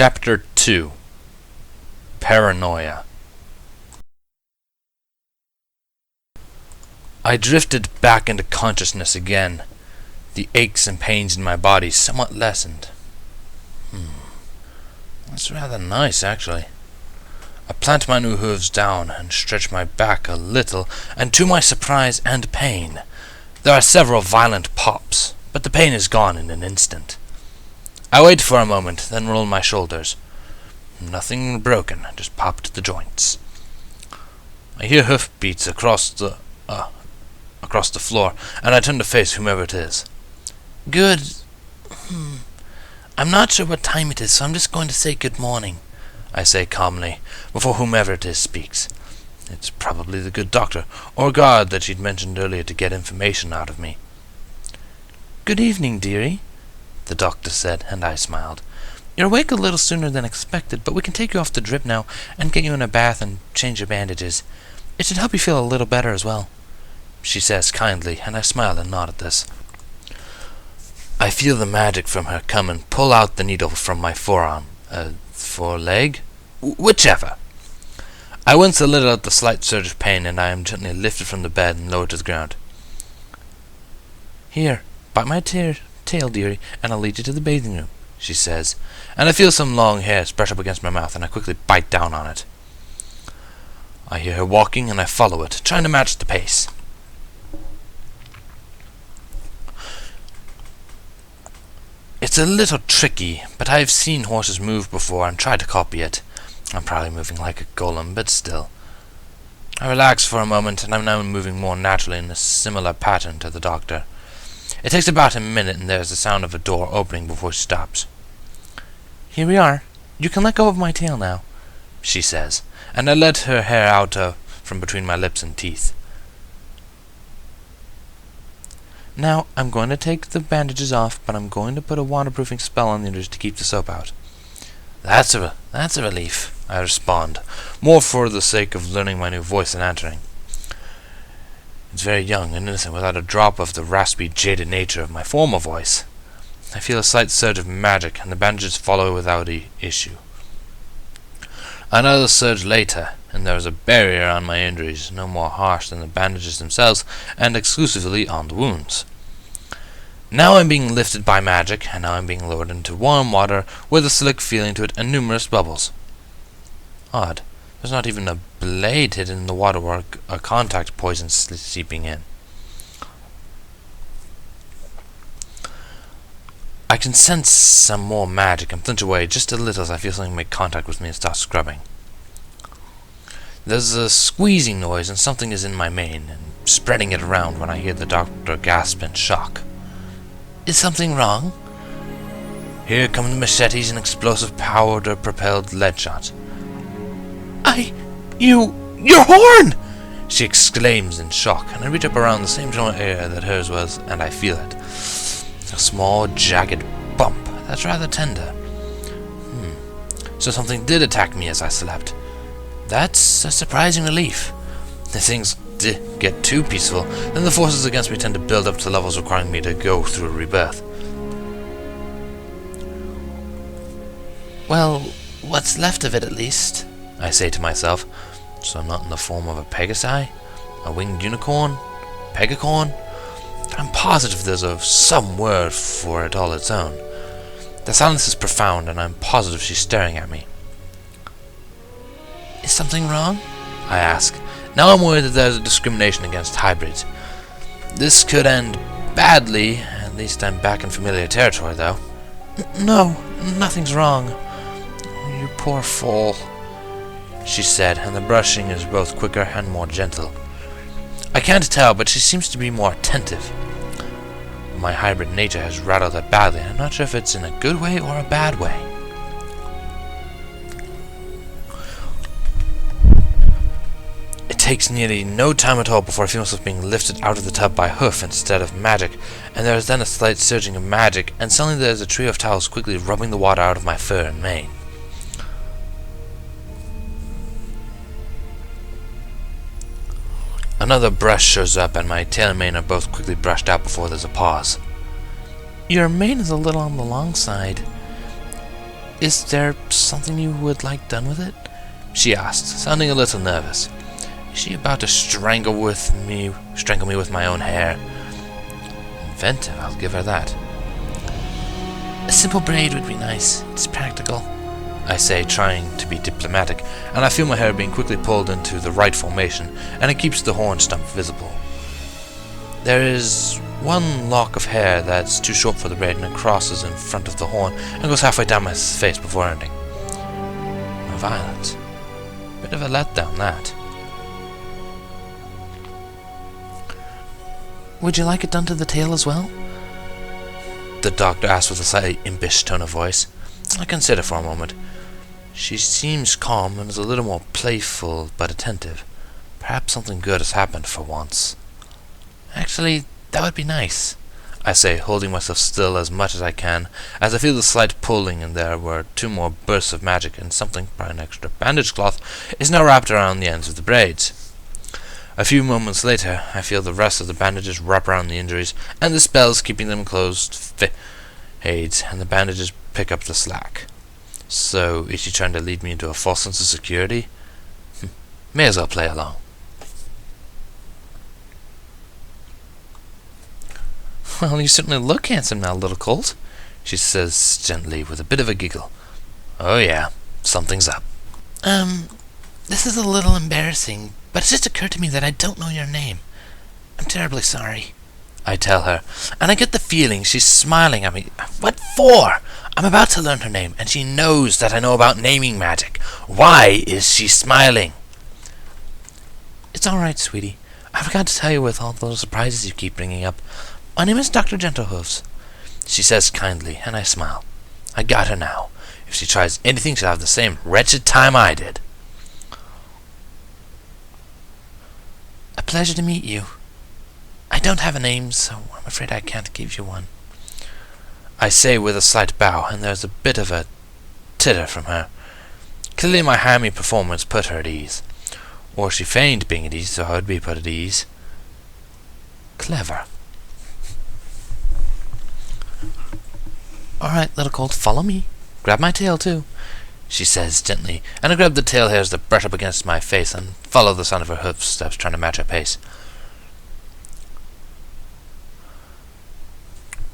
Chapter 2 Paranoia. I drifted back into consciousness again. The aches and pains in my body somewhat lessened. That's rather nice, actually. I plant my new hooves down and stretch my back a little, and to my surprise and pain, there are several violent pops, but the pain is gone in an instant. I wait for a moment, then roll my shoulders. Nothing broken, just popped the joints. I hear hoof beats across the floor, and I turn to face whomever it is. Good. I'm not sure what time it is, so I'm just going to say good morning, I say calmly, before whomever it is speaks. It's probably the good doctor, or guard that she'd mentioned earlier to get information out of me. Good evening, dearie, the doctor said, and I smiled. You're awake a little sooner than expected, but we can take you off the drip now and get you in a bath and change your bandages. It should help you feel a little better as well, she says kindly, and I smile and nod at this. I feel the magic from her come and pull out the needle from my forearm, foreleg? Whichever. I wince a little at the slight surge of pain, and I am gently lifted from the bed and lowered to the ground. Here, bite my tail, dearie, and I'll lead you to the bathing room, she says, and I feel some long hairs brush up against my mouth, and I quickly bite down on it. I hear her walking, and I follow it, trying to match the pace. It's a little tricky, but I've seen horses move before and tried to copy it. I'm probably moving like a golem, but still. I relax for a moment, and I'm now moving more naturally in a similar pattern to the doctor. It takes about a minute, and there's the sound of a door opening before she stops. Here we are. You can let go of my tail now, she says, and I let her hair out from between my lips and teeth. Now, I'm going to take the bandages off, but I'm going to put a waterproofing spell on the injuries to keep the soap out. That's a relief, I respond, more for the sake of learning my new voice and answering. It's very young and innocent, without a drop of the raspy, jaded nature of my former voice. I feel a slight surge of magic, and the bandages follow without issue. Another surge later, and there is a barrier on my injuries, no more harsh than the bandages themselves, and exclusively on the wounds. Now I'm being lifted by magic, and now I'm being lowered into warm water with a slick feeling to it and numerous bubbles. Odd. There's not even a blade hidden in the water or a contact poison seeping in. I can sense some more magic and flinch away just a little as I feel something make contact with me and start scrubbing. There's a squeezing noise and something is in my mane and spreading it around when I hear the doctor gasp in shock. Is something wrong? Here come the machetes and explosive powder-propelled lead shots. Your horn! She exclaims in shock, and I reach up around the same general area that hers was, and I feel it. A small, jagged bump that's rather tender. So something did attack me as I slept. That's a surprising relief. If things did get too peaceful, then the forces against me tend to build up to levels requiring me to go through a rebirth. Well, what's left of it at least, I say to myself, so I'm not in the form of a pegasi, a winged unicorn, pegacorn. I'm positive there's some word for it all its own. The silence is profound, and I'm positive she's staring at me. Is something wrong? I ask. Now I'm worried that there's a discrimination against hybrids. This could end badly. At least I'm back in familiar territory, though. No, nothing's wrong. You poor foal, she said, and the brushing is both quicker and more gentle. I can't tell, but she seems to be more attentive. My hybrid nature has rattled her badly, and I'm not sure if it's in a good way or a bad way. It takes nearly no time at all before I feel myself being lifted out of the tub by hoof instead of magic, and there is then a slight surging of magic, and suddenly there is a trio of towels quickly rubbing the water out of my fur and mane. Another brush shows up, and my tail and mane are both quickly brushed out before there's a pause. Your mane is a little on the long side. Is there something you would like done with it? She asked, sounding a little nervous. Is she about to strangle me with my own hair? Inventive, I'll give her that. A simple braid would be nice. It's practical, I say, trying to be diplomatic, and I feel my hair being quickly pulled into the right formation, and it keeps the horn stump visible. There is one lock of hair that's too short for the braid, and it crosses in front of the horn and goes halfway down my face before ending. Violet. Bit of a letdown, that. Would you like it done to the tail as well? The doctor asked with a slightly impish tone of voice. I consider for a moment. She seems calm and is a little more playful but attentive. Perhaps something good has happened for once. Actually, that would be nice, I say, holding myself still as much as I can, as I feel the slight pulling, and there were 2 more bursts of magic, and something, probably an extra bandage cloth, is now wrapped around the ends of the braids. A few moments later, I feel the rest of the bandages wrap around the injuries, and the spells keeping them closed fades, and the bandages pick up the slack. So, is she trying to lead me into a false sense of security? May as well play along. Well, you certainly look handsome now, little colt, she says gently with a bit of a giggle. Oh yeah, something's up. This is a little embarrassing, but it just occurred to me that I don't know your name. I'm terribly sorry, I tell her, and I get the feeling she's smiling at me. What for? I'm about to learn her name, and she knows that I know about naming magic. Why is she smiling? It's all right, sweetie. I forgot to tell you with all those surprises you keep bringing up. My name is Dr. Gentlehooves, she says kindly, and I smile. I got her now. If she tries anything, she'll have the same wretched time I did. A pleasure to meet you. I don't have a name, so I'm afraid I can't give you one, I say with a slight bow, and there's a bit of a titter from her. Clearly my hammy performance put her at ease. Or she feigned being at ease, so I would be put at ease. Clever. Alright, little colt, follow me. Grab my tail, too, she says gently, and I grab the tail hairs that brush up against my face and follow the sound of her hoof steps, trying to match her pace.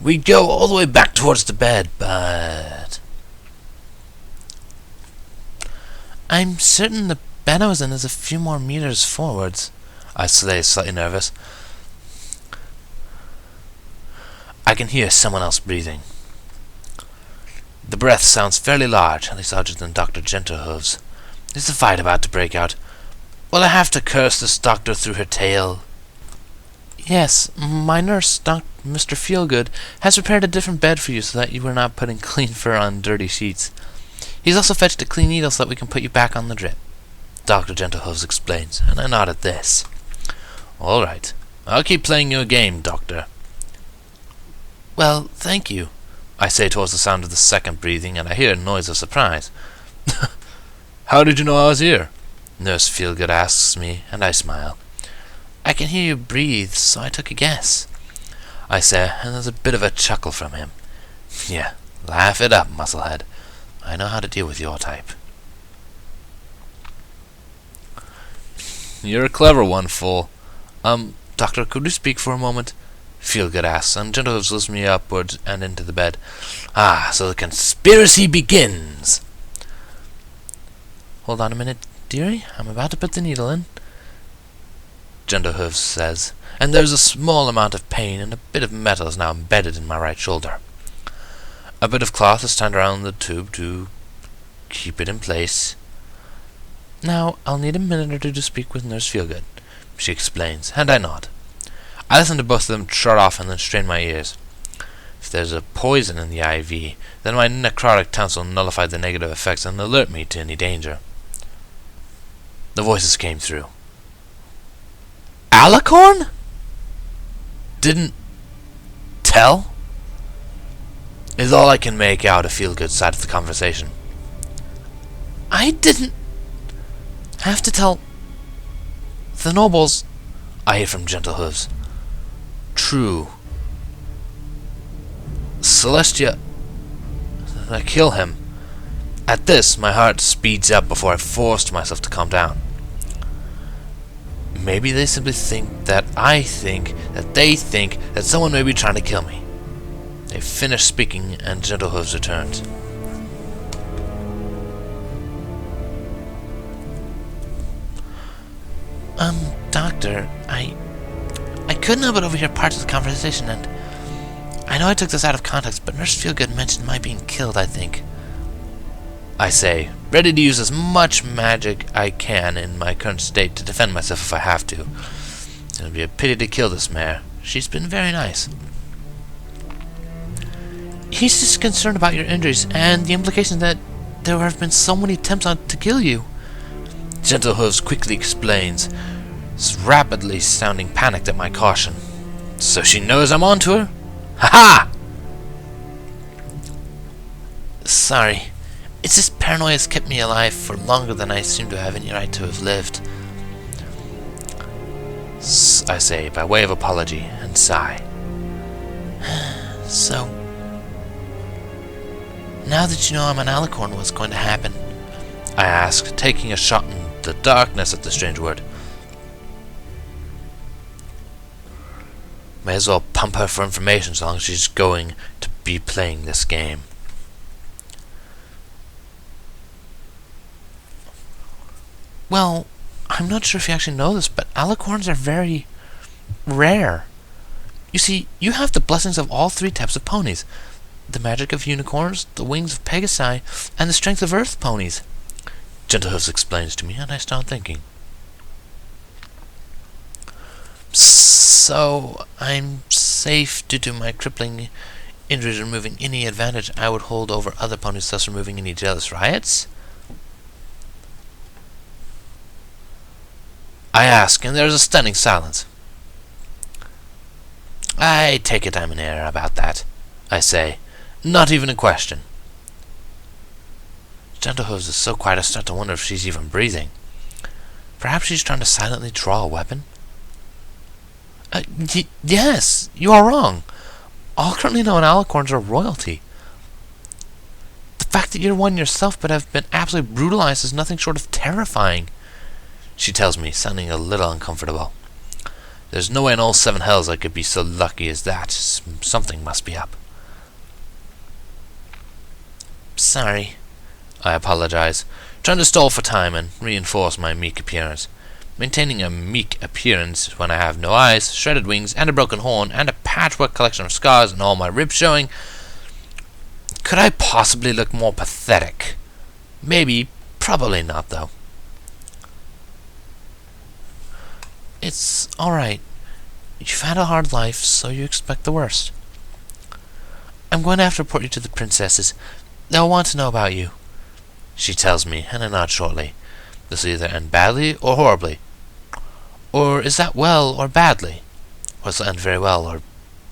We go all the way back towards the bed, but I'm certain the bed I was in is a few more meters forwards, I say, slightly nervous. I can hear someone else breathing. The breath sounds fairly large, at least larger than Dr. Gentlehooves. Is the fight about to break out? Will I have to curse this doctor through her tail? Yes, my nurse, Mr. Feelgood, has prepared a different bed for you so that you are not putting clean fur on dirty sheets. He's also fetched a clean needle so that we can put you back on the drip, Dr. Gentlehooves explains, and I nod at this. All right, I'll keep playing you a game, Doctor. Well, thank you, I say towards the sound of the second breathing, and I hear a noise of surprise. How did you know I was here? Nurse Feelgood asks me, and I smile. I can hear you breathe, so I took a guess, I say, and there's a bit of a chuckle from him. Yeah, laugh it up, musclehead. I know how to deal with your type. You're a clever one, Foal. Doctor, could you speak for a moment? Feelgood asks, and Gentlehooves lifts me upwards and into the bed. Ah, so the conspiracy begins! Hold on a minute, dearie. I'm about to put the needle in, Gentlehooves says, and there's a small amount of pain, and a bit of metal is now embedded in my right shoulder. A bit of cloth is tied around the tube to keep it in place. Now, I'll need a minute or two to speak with Nurse Feelgood, she explains, and I nod. I listen to both of them trot off and then strain my ears. If there's a poison in the IV, then my necrotic tents will nullify the negative effects and alert me to any danger. The voices came through. Alicorn? Didn't tell? Is all I can make out of Feelgood's side of the conversation. I didn't have to tell the nobles, I hear from Gentlehooves. True. Celestia, kill him. At this, my heart speeds up before I forced myself to calm down. Maybe they simply think that I think that they think that someone may be trying to kill me. They finish speaking, and Gentle Hooves returns. Doctor, I couldn't help but overhear parts of the conversation, and I know I took this out of context, but Nurse Feelgood mentioned my being killed, I think. I say, ready to use as much magic I can in my current state to defend myself if I have to. It would be a pity to kill this mare. She's been very nice. He's just concerned about your injuries and the implication that there have been so many attempts to kill you. Gentle Hooves quickly explains, rapidly sounding panicked at my caution. So she knows I'm on to her? Ha-ha! Sorry. It's just Paranoia has kept me alive for longer than I seem to have any right to have lived. I say, by way of apology, and sigh. So, now that you know I'm an Lilicorn, what's going to happen? I ask, taking a shot in the darkness at the strange word. May as well pump her for information so long as she's going to be playing this game. Well, I'm not sure if you actually know this, but Lilicorns are very rare. You see, you have the blessings of all three types of ponies. The magic of unicorns, the wings of Pegasi, and the strength of earth ponies. Gentle Hooves explains to me, and I start thinking. So, I'm safe due to my crippling injuries, removing any advantage I would hold over other ponies, thus removing any jealous riots? I ask, and there's a stunning silence. I take it I'm in error about that, I say. Not even a question. Gentle Hooves is so quiet I start to wonder if she's even breathing. Perhaps she's trying to silently draw a weapon? Yes, you are wrong. All currently known Lilicorns are royalty. The fact that you're one yourself but have been absolutely brutalized is nothing short of terrifying, she tells me, sounding a little uncomfortable. There's no way in all seven hells I could be so lucky as that. Something must be up. Sorry, I apologize, trying to stall for time and reinforce my meek appearance. Maintaining a meek appearance when I have no eyes, shredded wings, and a broken horn, and a patchwork collection of scars and all my ribs showing. Could I possibly look more pathetic? Maybe, probably not, though. It's alright. You've had a hard life, so you expect the worst. I'm going to have to report you to the princesses. They'll want to know about you, she tells me, and I nod shortly. This will either end badly or horribly. Or is that well or badly? Or this will end very well or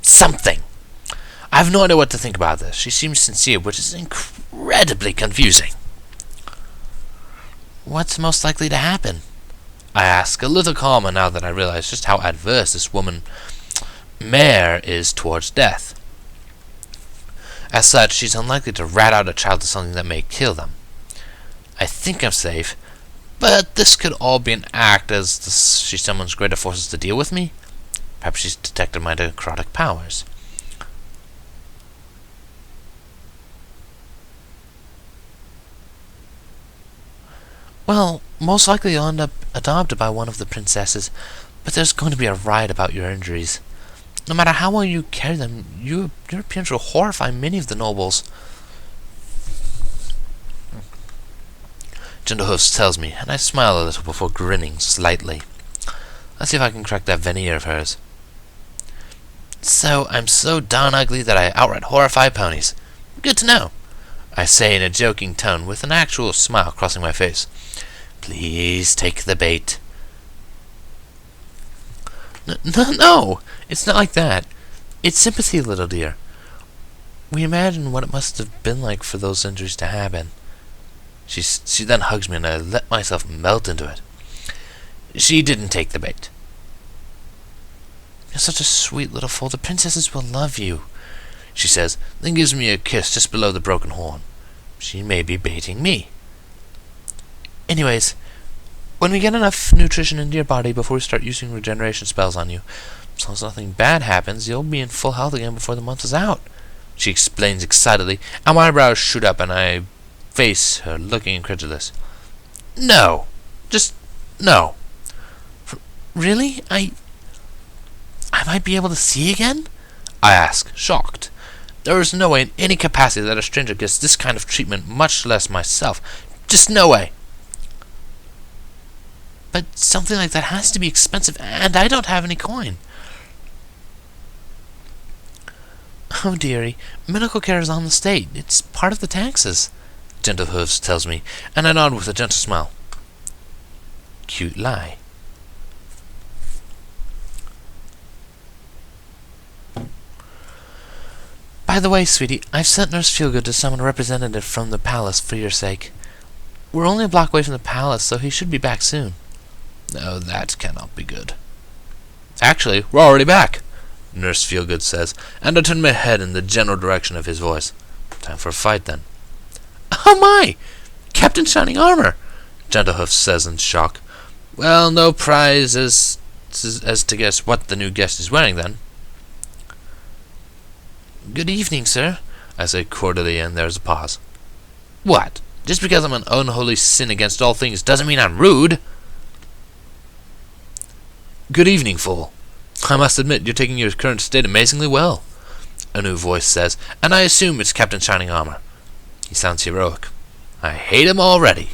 something. I have no idea what to think about this. She seems sincere, which is incredibly confusing. What's most likely to happen? I ask, a little calmer now that I realize just how adverse this woman mare is towards death. As such, she's unlikely to rat out a child to something that may kill them. I think I'm safe, but this could all be an act as she summons greater forces to deal with me. Perhaps she's detected my necrotic powers. Well, most likely you'll end up adopted by one of the princesses, but there's going to be a riot about your injuries. No matter how well you carry them, your appearance will horrify many of the nobles. Gentle Hooves tells me, and I smile a little before grinning slightly. Let's see if I can crack that veneer of hers. So, I'm so darn ugly that I outright horrify ponies. Good to know, I say in a joking tone, with an actual smile crossing my face. Please take the bait. No, it's not like that. It's sympathy, little dear. We imagine what it must have been like for those injuries to happen. She then hugs me, and I let myself melt into it. She didn't take the bait. You're such a sweet little foal. The princesses will love you, she says, then gives me a kiss just below the broken horn. She may be baiting me. Anyways, when we get enough nutrition into your body before we start using regeneration spells on you, as long as nothing bad happens, you'll be in full health again before the month is out, she explains excitedly, and my eyebrows shoot up and I face her looking incredulous. No. Just no. Really? I might be able to see again? I ask, shocked. There is no way in any capacity that a stranger gets this kind of treatment, much less myself. Just no way. But something like that has to be expensive, and I don't have any coin. Oh, dearie, medical care is on the state. It's part of the taxes, Gentle Hooves tells me, and I nod with a gentle smile. Cute lie. By the way, sweetie, I've sent Nurse Feelgood to summon a representative from the palace for your sake. We're only a block away from the palace, so he should be back soon. No, that cannot be good. Actually, we're already back, Nurse Feelgood says, and I turn my head in the general direction of his voice. Time for a fight, then. Oh my! Captain Shining Armor! Gentlehoof says in shock. Well, no prize as to guess what the new guest is wearing, then. Good evening, sir, I say cordially, and there's a pause. What? Just because I'm an unholy sin against all things doesn't mean I'm rude. Good evening, fool. I must admit you're taking your current state amazingly well, a new voice says, and I assume it's Captain Shining Armor. He sounds heroic. I hate him already.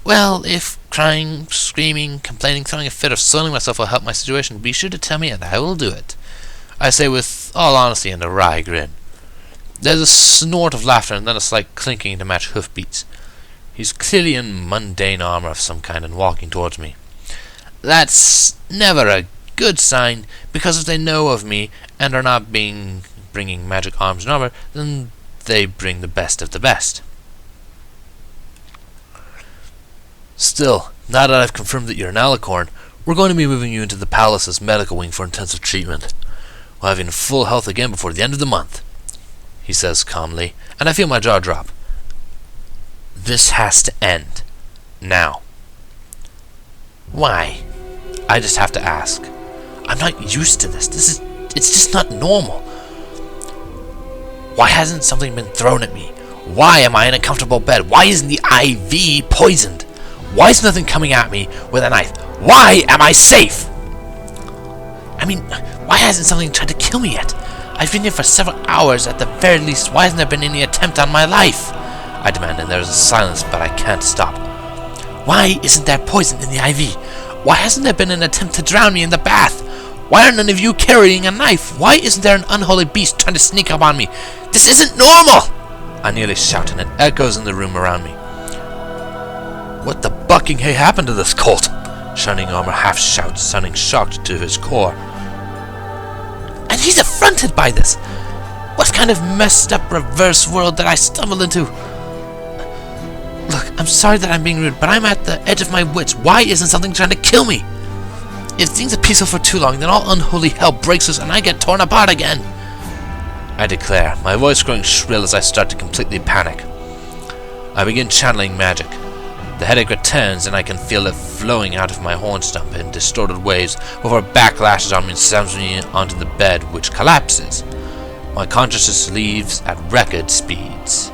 Well, if crying, screaming, complaining, throwing a fit, or soiling myself will help my situation, be sure to tell me and I will do it, I say with all honesty and a wry grin. There's a snort of laughter and then a slight clinking to match hoofbeats. He's clearly in mundane armor of some kind and walking towards me. That's never a good sign, because if they know of me and are not bringing magic arms and armor, then they bring the best of the best. Still, now that I've confirmed that you're an Lilicorn, we're going to be moving you into the palace's medical wing for intensive treatment. We'll have you in full health again before the end of the month, he says calmly, and I feel my jaw drop. This has to end. Now. Why? I just have to ask. I'm not used to this. It's just not normal. Why hasn't something been thrown at me? Why am I in a comfortable bed? Why isn't the IV poisoned? Why is nothing coming at me with a knife? Why am I safe? I mean, why hasn't something tried to kill me yet? I've been here for several hours at the very least. Why hasn't there been any attempt on my life? I demand, and there is a silence, but I can't stop. Why isn't there poison in the IV? Why hasn't there been an attempt to drown me in the bath? Why are none of you carrying a knife? Why isn't there an unholy beast trying to sneak up on me? This isn't normal! I nearly shout, and it echoes in the room around me. What the bucking hay happened to this colt? Shining Armor half shouts, sounding shocked to his core. And he's affronted by this! What kind of messed up reverse world did I stumble into? Look, I'm sorry that I'm being rude, but I'm at the edge of my wits. Why isn't something trying to kill me? If things are peaceful for too long, then all unholy hell breaks loose and I get torn apart again. I declare, my voice growing shrill as I start to completely panic. I begin channeling magic. The headache returns and I can feel it flowing out of my horn stump in distorted waves before it backlashes on me and slams me onto the bed, which collapses. My consciousness leaves at record speeds.